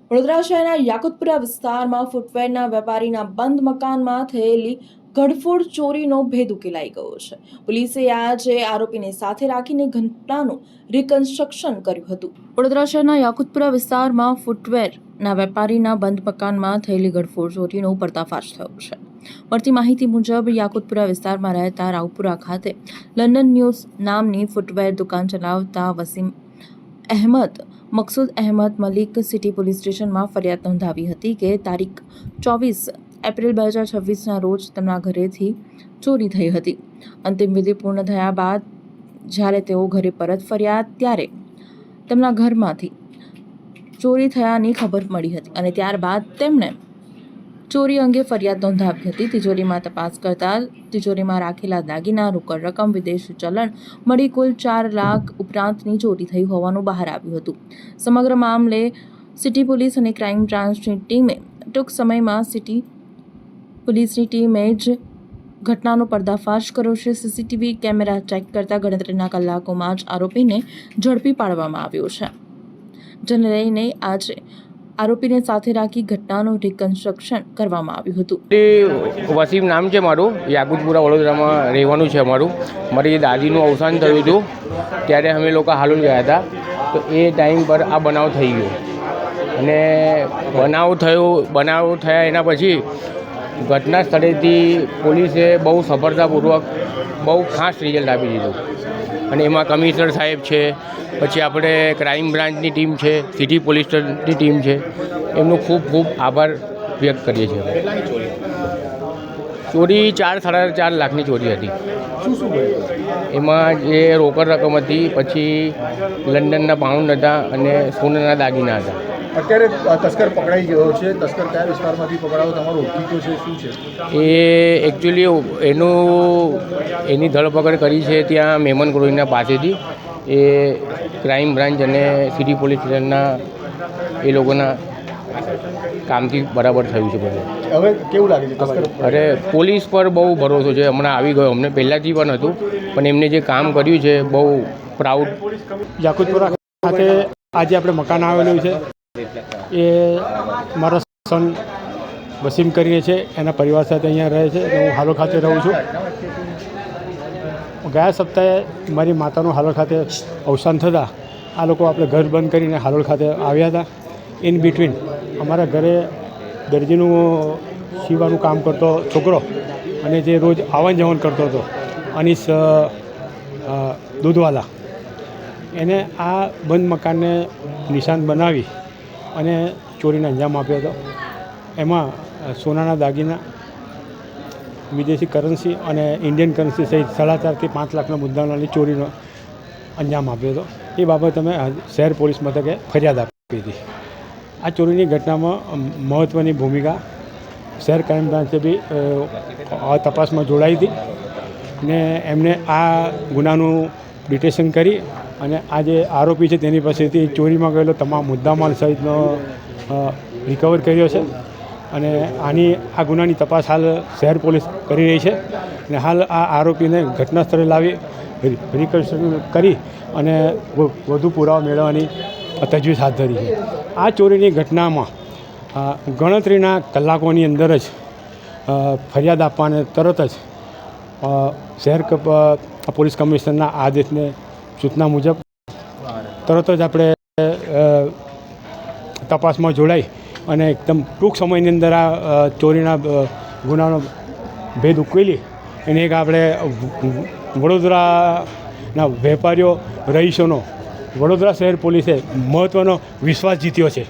વડોદરા શહેરના યાકુતપુરા વિસ્તારમાં ફૂટવેરના વેપારીના બંધ મકાનમાં થયેલી ઘડફોડ ચોરીનો ભેદ ઉકેલાઈ ગયો છે. પોલીસે આજે આરોપીને સાથે રાખીને ઘટનાનું રિકન્સ્ટ્રક્શન કર્યું હતું. વડોદરા શહેરના યાકુતપુરા વિસ્તારમાં ફૂટવેરના વેપારીના બંધ મકાનમાં થયેલી ઘડફોડ ચોરીનો પર્દાફાશ થયો છે. મળતી માહિતી મુજબ યાકુતપુરા વિસ્તારમાં રહેતા રાવપુરા ખાતે લંડન ન્યૂઝ નામની ફૂટવેર દુકાન ચલાવતા વસીમ અહેમદ મકસૂદ અહેમદ મલિક સિટી પોલીસ સ્ટેશનમાં ફરિયાદ નોંધાવી હતી કે તારીખ 24 એપ્રિલ 2026ના રોજ તેમના ઘરેથી ચોરી થઈ હતી. અંતિમ વિધિ પૂર્ણ થયા બાદ જ્યારે તેઓ ઘરે પરત ફર્યા ત્યારે તેમના ઘરમાંથી ચોરી થયાની ખબર મળી હતી અને ત્યારબાદ તેમણે ચોરી અંગે ફરિયાદ નોંધાવી હતી. તિજોરીમાં તપાસ કરતા તિજોરીમાં રાખેલા દાગીના, રોકડ રકમ, વિદેશી ચલણ મળી કુલ 4 લાખ ઉપરાંતની ચોરી થઈ હોવાનું બહાર આવ્યું હતું. સમગ્ર મામલે સિટી પોલીસ અને ક્રાઇમ બ્રાન્ચની ટીમે ટૂંક સમયમાં સિટી પોલીસની ટીમે જ ઘટનાનો પર્દાફાશ કર્યો છે. સીસીટીવી કેમેરા ચેક કરતા ગણતરીના કલાકોમાં જ આરોપીને ઝડપી પાડવામાં આવ્યો છે, જેને લઈને આજે આરોપીને સાથે રાખી ઘટનાનું રિકન્સ્ટ્રક્શન કરવામાં આવ્યું હતું. વસીમ નામ છે મારું, યાકુતપુરા વડોદરામાં રહેવાનું છે અમારું. મારી દાદીનું અવસાન થયું હતું ત્યારે અમે લોકો હાલોલ ગયા હતા. તો એ ટાઈમ પર આ બનાવ થઈ ગયો અને બનાવ થયા એના પછી ઘટના સ્થળેથી પોલીસે બહુ સફળતાપૂર્વક બહુ ખાસ રિઝલ્ટ આપી દીધું અને એમાં કમિશનર સાહેબ છે, પછી આપણે ક્રાઇમ બ્રાન્ચની ટીમ છે, સિટી પોલીસની ટીમ છે, એમનો ખૂબ ખૂબ આભાર વ્યક્ત કરીએ છીએ. ચોરી 4-4.5 લાખની ચોરી હતી. એમાં જે રોકડ રકમ હતી, પછી લંડનના પાઉન્ડ હતા અને સોનાના દાગીના હતા. અત્યારે તસ્કર પકડાઈ ગયો છે. તસ્કર કયા વિસ્તારમાંથી પકડાયો, તમારો ઓળખીતો છે, શું છે? એ એકચ્યુઅલી એની ધરપકડ કરી છે ત્યાં મેમન કોલોનીના પાસેથી. એ ક્રાઇમ બ્રાન્ચ અને સિટી પોલીસ સ્ટેશનના એ લોકોના કામથી બરાબર થયું છે બધું. હવે કેવું લાગે છે તસ્કર? અરે પોલીસ પર બહુ ભરોસો છે. હમણાં આવી ગયો, અમને પહેલાંથી પણ હતું, પણ એમને જે કામ કર્યું છે બહુ પ્રાઉડ. યાકુતપુરા ખાતે આજે આપણે મકાન આવેલું છે. એ મારા સન વસીમ કરીને છે, એના પરિવાર સાથે અહીંયા રહે છે અને હું હાલોલ ખાતે રહું છું. ગયા સપ્તાહે મારી માતાનું હાલોલ ખાતે અવસાન થતાં આ લોકો આપણે ઘર બંધ કરીને હાલોલ ખાતે આવ્યા હતા. ઇન બિટવીન અમારા ઘરે દરજીનું સીવાનું કામ કરતો છોકરો અને જે રોજ આવન જવન કરતો હતો અનીસ દૂધવાલા, એને આ બંધ મકાનને નિશાન બનાવી અને ચોરીને અંજામ આપ્યો હતો. એમાં સોનાના દાગીના, વિદેશી કરન્સી અને ઇન્ડિયન કરન્સી સહિત 4.5 થી 5 લાખના મુદ્દામાલની ચોરીનો અંજામ આપ્યો હતો. એ બાબતે અમે શહેર પોલીસ મથકે ફરિયાદ આપી હતી. આ ચોરીની ઘટનામાં મહત્ત્વની ભૂમિકા શહેર ક્રાઇમ બ્રાન્ચે બી તપાસમાં જોડાઈ હતી ને એમને આ ગુનાનું ડિટેક્શન કરી અને આ જે આરોપી છે તેની પાસેથી ચોરીમાં ગયેલો તમામ મુદ્દામાલ સહિતનો રિકવર કર્યો છે અને આ ગુનાની તપાસ હાલ શહેર પોલીસ કરી રહી છે અને હાલ આ આરોપીને ઘટના સ્થળે લાવી રિકન્સ્ટ્રક્શન કરી અને વધુ પુરાવા મેળવવાની તજવીજ હાથ ધરી છે. આ ચોરીની ઘટનામાં ગણતરીના કલાકોની અંદર જ ફરિયાદ આપવાને તરત જ શહેર પોલીસ કમિશનરના આદેશને સૂચના મુજબ તરત જ આપણે તપાસમાં જોડાઈ અને એકદમ ટૂંક સમયની અંદર આ ચોરીના ગુનાનો ભેદ ઉકેલી એને એક આપણે વડોદરાના વેપારીઓ રહીશોનો વડોદરા શહેર પોલીસે મહત્ત્વનો વિશ્વાસ જીત્યો છે.